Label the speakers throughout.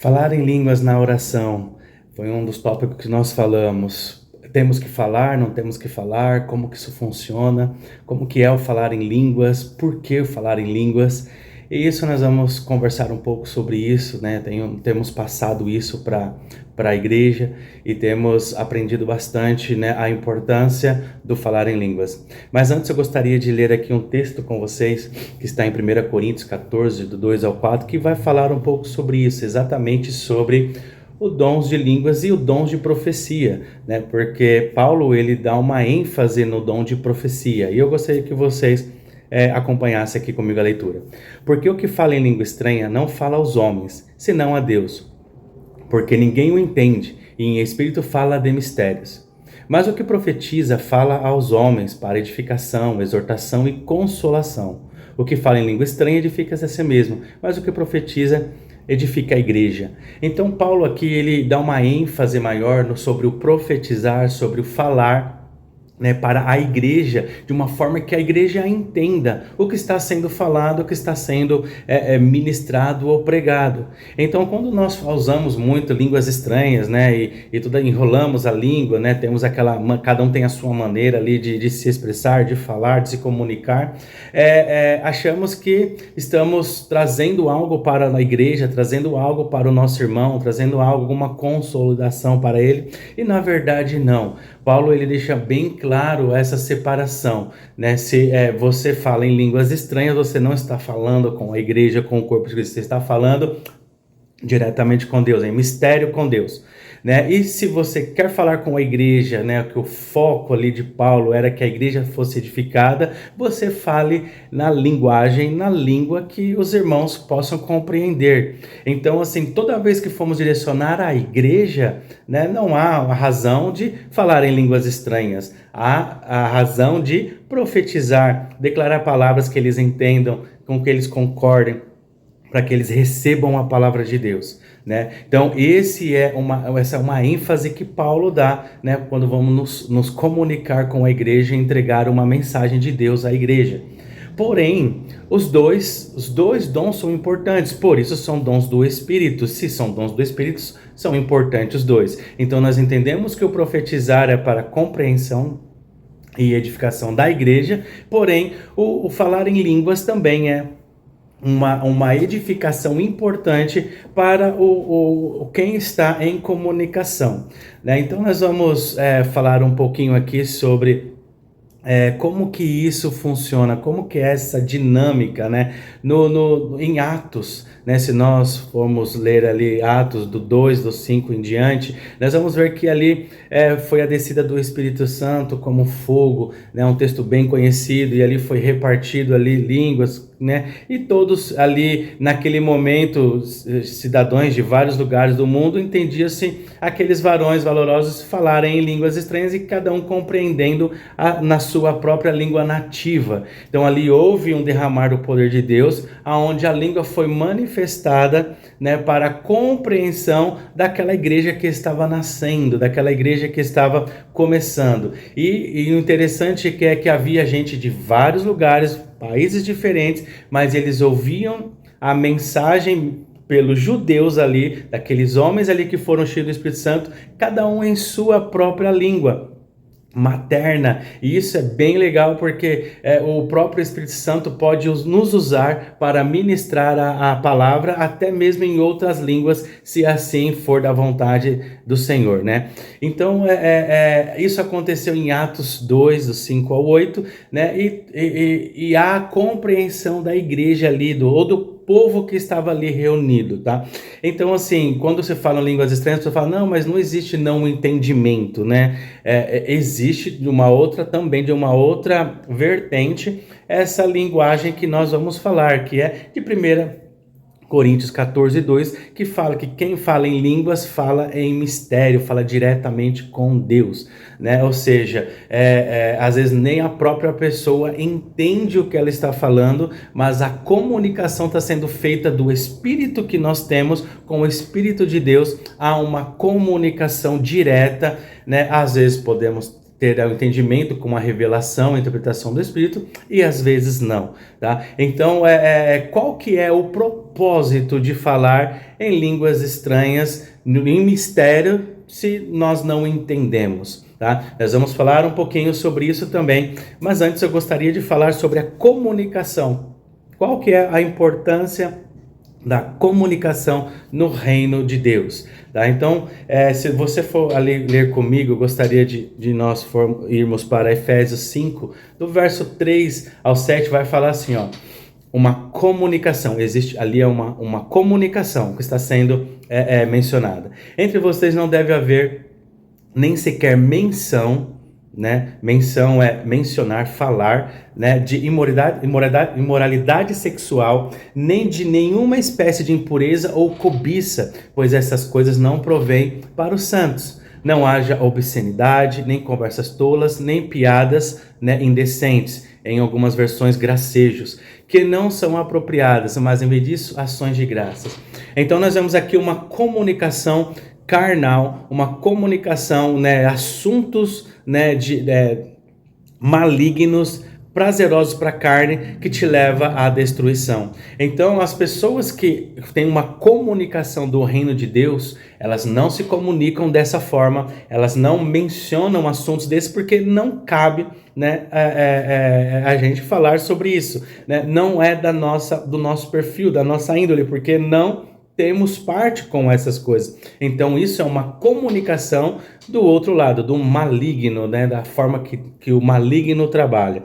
Speaker 1: Falar em línguas na oração foi um dos tópicos que nós falamos. Temos que falar, não temos que falar, como que isso funciona, como que é o falar em línguas, por que o falar em línguas. E isso nós vamos conversar um pouco sobre isso, né? Temos passado isso para a igreja e temos aprendido bastante, né, a importância do falar em línguas. Mas antes eu gostaria de ler aqui um texto com vocês, que está em 1 Coríntios 14, do 2 ao 4, que vai falar um pouco sobre isso, exatamente sobre o dons de línguas e o dom de profecia, né? Porque Paulo ele dá uma ênfase no dom de profecia. E eu gostaria que vocês acompanhassem aqui comigo a leitura. Porque o que fala em língua estranha não fala aos homens, senão a Deus. Porque ninguém o entende, e em espírito fala de mistérios. Mas o que profetiza fala aos homens para edificação, exortação e consolação. O que fala em língua estranha edifica-se a si mesmo, mas o que profetiza edifica a igreja. Então Paulo aqui ele dá uma ênfase maior sobre o profetizar, sobre o falar, né, para a igreja, de uma forma que a igreja entenda o que está sendo falado, o que está sendo ministrado ou pregado. Então, quando nós usamos muito línguas estranhas, né, e tudo, enrolamos a língua, né, temos cada um tem a sua maneira ali de se expressar, de falar, de se comunicar, achamos que estamos trazendo algo para a igreja, trazendo algo para o nosso irmão, trazendo algo, alguma consolidação para ele, e na verdade não. Paulo ele deixa bem claro essa separação, né? Se você fala em línguas estranhas, você não está falando com a igreja, com o corpo de Cristo, você está falando diretamente com Deus, em mistério com Deus, né? E se você quer falar com a igreja, né, que o foco ali de Paulo era que a igreja fosse edificada, você fale na linguagem, na língua que os irmãos possam compreender. Então, assim, toda vez que formos direcionar a igreja, né, não há a razão de falar em línguas estranhas, há a razão de profetizar, declarar palavras que eles entendam, com que eles concordem, para que eles recebam a palavra de Deus, né? Então, essa é uma ênfase que Paulo dá, né, quando vamos nos comunicar com a igreja e entregar uma mensagem de Deus à igreja. Porém, os dois dons são importantes, por isso são dons do Espírito. Se são dons do Espírito, são importantes os dois. Então, nós entendemos que o profetizar é para compreensão e edificação da igreja, porém, o falar em línguas também é uma edificação importante para quem está em comunicação, né? Então nós vamos falar um pouquinho aqui sobre como que isso funciona, como que é essa dinâmica, né? Em Atos, né? Se nós formos ler ali Atos do 2, do 5 em diante, nós vamos ver que ali foi a descida do Espírito Santo como fogo, né? Um texto bem conhecido, e ali foi repartido ali línguas, né? E todos ali naquele momento, cidadãos de vários lugares do mundo, entendia-se aqueles varões valorosos falarem em línguas estranhas e cada um compreendendo na sua própria língua nativa. Então ali houve um derramar do poder de Deus, aonde a língua foi manifestada, né, para a compreensão daquela igreja que estava nascendo, daquela igreja que estava começando. E o interessante é que havia gente de vários lugares, países diferentes, mas eles ouviam a mensagem pelos judeus ali, daqueles homens ali que foram cheios do Espírito Santo, cada um em sua própria língua materna. E isso é bem legal porque o próprio Espírito Santo pode nos usar para ministrar a palavra até mesmo em outras línguas, se assim for da vontade do Senhor, né? Então isso aconteceu em Atos 2, do 5 ao 8, né? E há a compreensão da igreja ali, do povo que estava ali reunido, tá? Então, assim, quando você fala em línguas estranhas, você fala, não, mas não existe não entendimento, né? Existe de uma outra vertente, essa linguagem que nós vamos falar, que é de 1 Coríntios 14, 2, que fala que quem fala em línguas fala em mistério, fala diretamente com Deus, né? Ou seja, às vezes nem a própria pessoa entende o que ela está falando, mas a comunicação está sendo feita do Espírito que nós temos com o Espírito de Deus, há uma comunicação direta, né? Às vezes podemos ter o entendimento com a revelação, a interpretação do Espírito, e às vezes não, tá? Então, qual que é o propósito de falar em línguas estranhas, em mistério, se nós não entendemos? Tá? Nós vamos falar um pouquinho sobre isso também, mas antes eu gostaria de falar sobre a comunicação. Qual que é a importância da comunicação no reino de Deus? Tá? Então, se você for ler comigo, eu gostaria de nós irmos para Efésios 5, do verso 3 ao 7, vai falar assim, ó, uma comunicação, existe ali uma comunicação que está sendo mencionada. Entre vocês não deve haver nem sequer menção, né? Menção é mencionar, falar, né? De imoralidade sexual, nem de nenhuma espécie de impureza ou cobiça, pois essas coisas não provêm para os santos. Não haja obscenidade, nem conversas tolas, nem piadas, né, indecentes, em algumas versões gracejos, que não são apropriadas, mas em vez disso, ações de graças. Então nós vemos aqui uma comunicação carnal, uma comunicação, né, assuntos, né, malignos, prazerosos para a carne, que te leva à destruição. Então, as pessoas que têm uma comunicação do reino de Deus, elas não se comunicam dessa forma, elas não mencionam assuntos desses, porque não cabe, né, a gente falar sobre isso, né? Não é do nosso perfil, da nossa índole, porque não temos parte com essas coisas. Então isso é uma comunicação do outro lado, do maligno, né? Da forma que o maligno trabalha.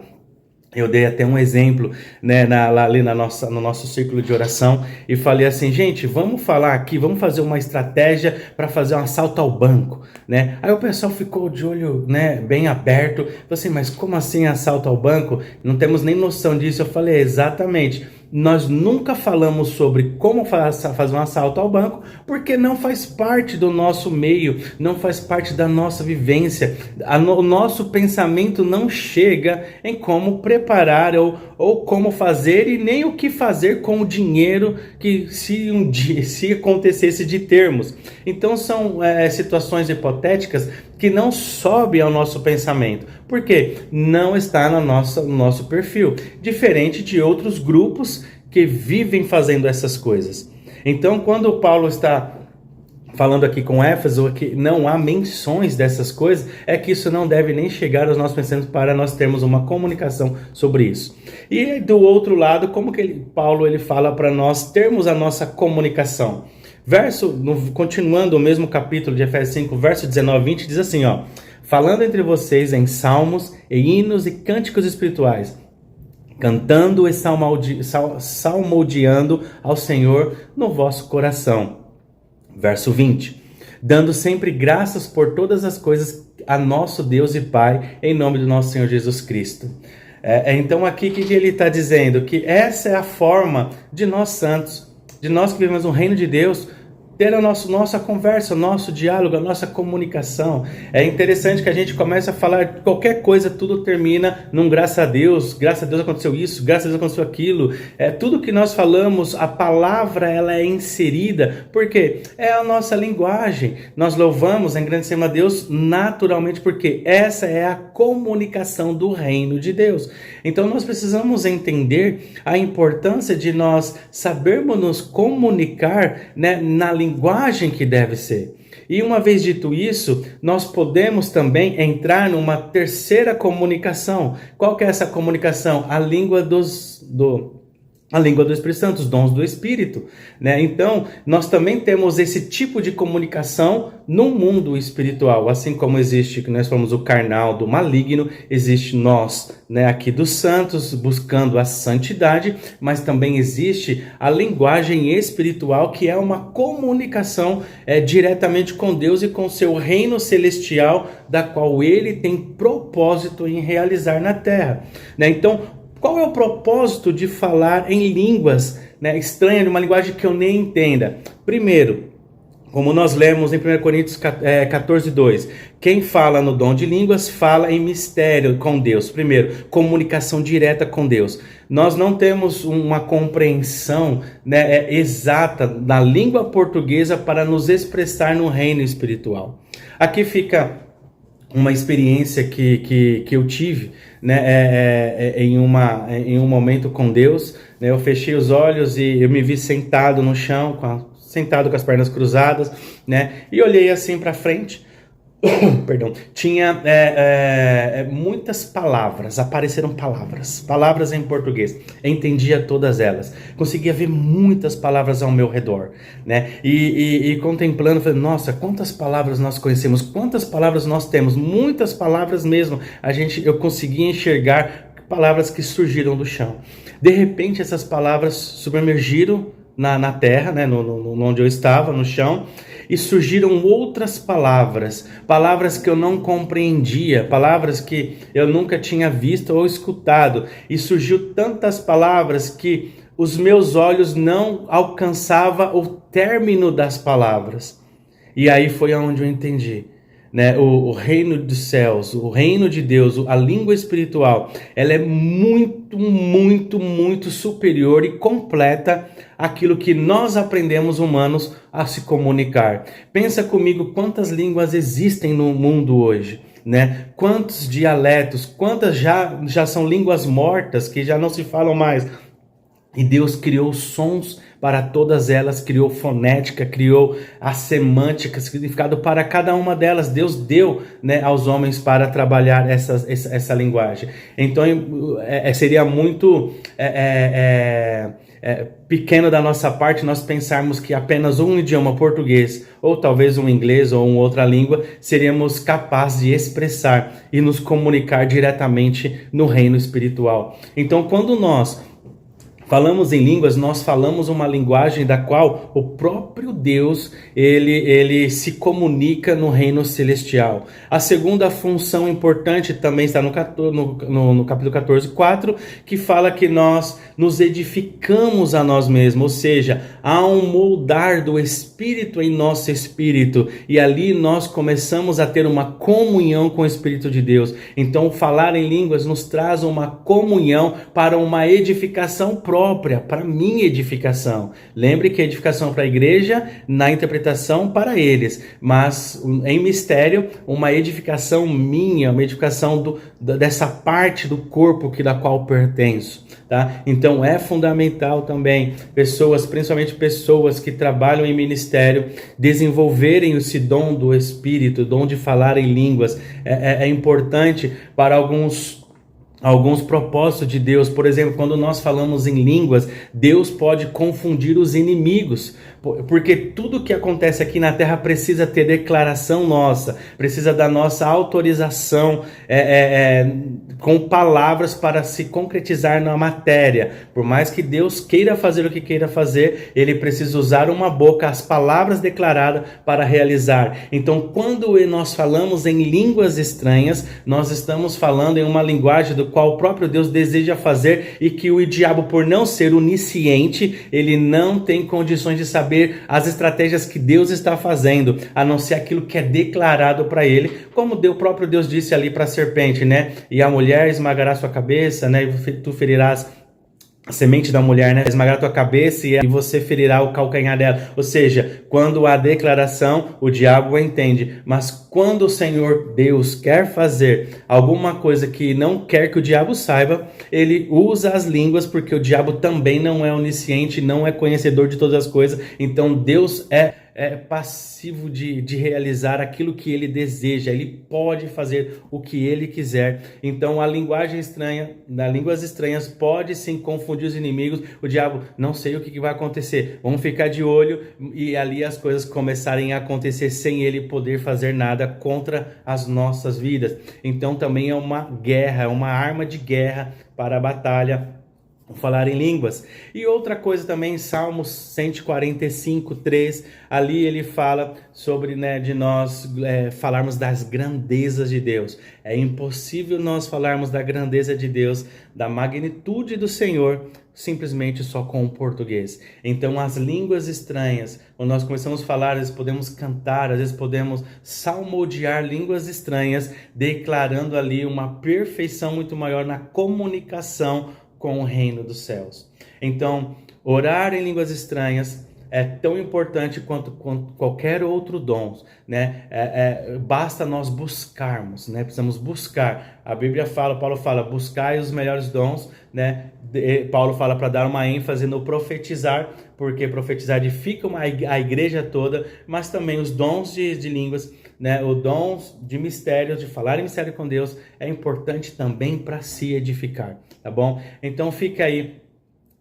Speaker 1: Eu dei até um exemplo, né, ali no nosso círculo de oração, e falei assim, gente, vamos falar aqui, vamos fazer uma estratégia para fazer um assalto ao banco, né? Aí o pessoal ficou de olho, né, bem aberto, falou assim, mas como assim assalto ao banco? Não temos nem noção disso. Eu falei, exatamente. Nós nunca falamos sobre como fazer um assalto ao banco, porque não faz parte do nosso meio, não faz parte da nossa vivência. O nosso pensamento não chega em como preparar ou como fazer, e nem o que fazer com o dinheiro que se acontecesse de termos. Então são situações hipotéticas que não sobem ao nosso pensamento, porque não está no nosso perfil, diferente de outros grupos que vivem fazendo essas coisas. Então, quando Paulo está falando aqui com Éfeso que não há menções dessas coisas, é que isso não deve nem chegar aos nossos pensamentos para nós termos uma comunicação sobre isso. E do outro lado, Paulo fala para nós termos a nossa comunicação. Continuando o mesmo capítulo de Efésios 5, verso 19 e 20, diz assim, ó, falando entre vocês em salmos e hinos e cânticos espirituais, cantando e salmodiando ao Senhor no vosso coração. Verso 20, dando sempre graças por todas as coisas a nosso Deus e Pai, em nome do nosso Senhor Jesus Cristo. Então aqui o que ele está dizendo? Que essa é a forma de nós santos, de nós que vivemos no reino de Deus, ter a nossa conversa, o nosso diálogo, a nossa comunicação. É interessante que a gente começa a falar qualquer coisa, tudo termina num graças a Deus aconteceu isso, graças a Deus aconteceu aquilo. Tudo que nós falamos, a palavra ela é inserida, porque é a nossa linguagem. Nós louvamos, engrandecemos a Deus naturalmente, porque essa é a comunicação do reino de Deus. Então nós precisamos entender a importância de nós sabermos nos comunicar, né, na linguagem que deve ser. E uma vez dito isso, nós podemos também entrar numa terceira comunicação. Qual que é essa comunicação? A língua do Espírito Santo, os dons do Espírito, né? Então, nós também temos esse tipo de comunicação no mundo espiritual, assim como existe, que nós falamos o carnal do maligno, existe nós, né, aqui dos santos, buscando a santidade, mas também existe a linguagem espiritual, que é uma comunicação diretamente com Deus e com seu reino celestial, da qual ele tem propósito em realizar na terra, né? Então, qual é o propósito de falar em línguas, né, estranhas, numa linguagem que eu nem entenda? Primeiro, como nós lemos em 1 Coríntios 14, 2, quem fala no dom de línguas fala em mistério com Deus. Primeiro, comunicação direta com Deus. Nós não temos uma compreensão, né, exata da língua portuguesa para nos expressar no reino espiritual. Aqui fica uma experiência que eu tive, né, em um momento com Deus, né, eu fechei os olhos e eu me vi sentado no chão, sentado com as pernas cruzadas, né, e olhei assim para frente. Perdão, tinha muitas palavras, apareceram palavras em português, entendia todas elas, conseguia ver muitas palavras ao meu redor, né, e contemplando, falei, nossa, quantas palavras nós conhecemos, quantas palavras nós temos, muitas palavras mesmo, eu conseguia enxergar palavras que surgiram do chão. De repente essas palavras submergiram na terra, né, onde eu estava, no chão, e surgiram outras palavras, palavras que eu não compreendia, palavras que eu nunca tinha visto ou escutado, e surgiu tantas palavras que os meus olhos não alcançavam o término das palavras. E aí foi aonde eu entendi, né? O reino dos céus, o reino de Deus, a língua espiritual, ela é muito, muito, muito superior e completa àquilo que nós aprendemos humanos a se comunicar. Pensa comigo quantas línguas existem no mundo hoje, né? Quantos dialetos, quantas já são línguas mortas que já não se falam mais. E Deus criou sons para todas elas, criou fonética, criou a semântica, significado para cada uma delas. Deus deu, né, aos homens para trabalhar essa linguagem. Então seria muito pequeno da nossa parte nós pensarmos que apenas um idioma português, ou talvez um inglês ou uma outra língua, seríamos capazes de expressar e nos comunicar diretamente no reino espiritual. Então quando nós falamos em línguas, nós falamos uma linguagem da qual o próprio Deus, ele se comunica no reino celestial. A segunda função importante também está no capítulo 14, 4, que fala que nós nos edificamos a nós mesmos, ou seja, há um moldar do Espírito em nosso espírito, e ali nós começamos a ter uma comunhão com o Espírito de Deus. Então, falar em línguas nos traz uma comunhão para uma edificação própria, para minha edificação. Lembre que a edificação para a igreja, na interpretação para eles, mas em mistério, uma edificação minha, uma edificação dessa parte do corpo da qual pertenço, tá? Então é fundamental também principalmente pessoas que trabalham em ministério, desenvolverem esse dom do Espírito, o dom de falar em línguas. É importante para alguns propósitos de Deus. Por exemplo, quando nós falamos em línguas, Deus pode confundir os inimigos, porque tudo que acontece aqui na terra precisa ter declaração nossa, precisa da nossa autorização com palavras para se concretizar na matéria. Por mais que Deus queira fazer o que queira fazer, ele precisa usar uma boca, as palavras declaradas para realizar. Então, quando nós falamos em línguas estranhas, nós estamos falando em uma linguagem do qual o próprio Deus deseja fazer, e que o diabo, por não ser onisciente, ele não tem condições de saber as estratégias que Deus está fazendo, a não ser aquilo que é declarado para ele, como o próprio Deus disse ali para a serpente, né? E a mulher esmagará sua cabeça, né? E tu ferirás a semente da mulher, né? Esmagará tua cabeça e você ferirá o calcanhar dela. Ou seja, quando há declaração, o diabo entende. Mas quando o Senhor Deus quer fazer alguma coisa que não quer que o diabo saiba, ele usa as línguas, porque o diabo também não é onisciente, não é conhecedor de todas as coisas. Então Deus é passivo de realizar aquilo que ele deseja. Ele pode fazer o que ele quiser. Então a linguagem estranha, das línguas estranhas, pode sim confundir os inimigos. O diabo, não sei o que vai acontecer, vamos ficar de olho, e ali as coisas começarem a acontecer sem ele poder fazer nada contra as nossas vidas. Então também é uma guerra, é uma arma de guerra para a batalha, falar em línguas. E outra coisa também, Salmos 145, 3, ali ele fala sobre, né, de nós falarmos das grandezas de Deus. É impossível nós falarmos da grandeza de Deus, da magnitude do Senhor, simplesmente só com o português. Então as línguas estranhas, quando nós começamos a falar, às vezes podemos cantar, às vezes podemos salmodiar línguas estranhas, declarando ali uma perfeição muito maior na comunicação com o reino dos céus. Então, orar em línguas estranhas, é tão importante quanto qualquer outro dom, né? Basta nós buscarmos, né? Precisamos buscar. A Bíblia fala, Paulo fala, buscai os melhores dons, né? Paulo fala para dar uma ênfase no profetizar, porque profetizar edifica a igreja toda, mas também os dons de línguas, né? Os dons de mistérios, de falar em mistério com Deus, é importante também para se edificar, tá bom? Então fica aí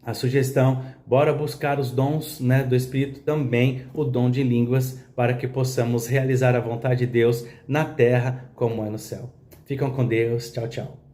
Speaker 1: a sugestão, bora buscar os dons, né, do Espírito, também o dom de línguas, para que possamos realizar a vontade de Deus na terra como é no céu. Ficam com Deus, tchau, tchau.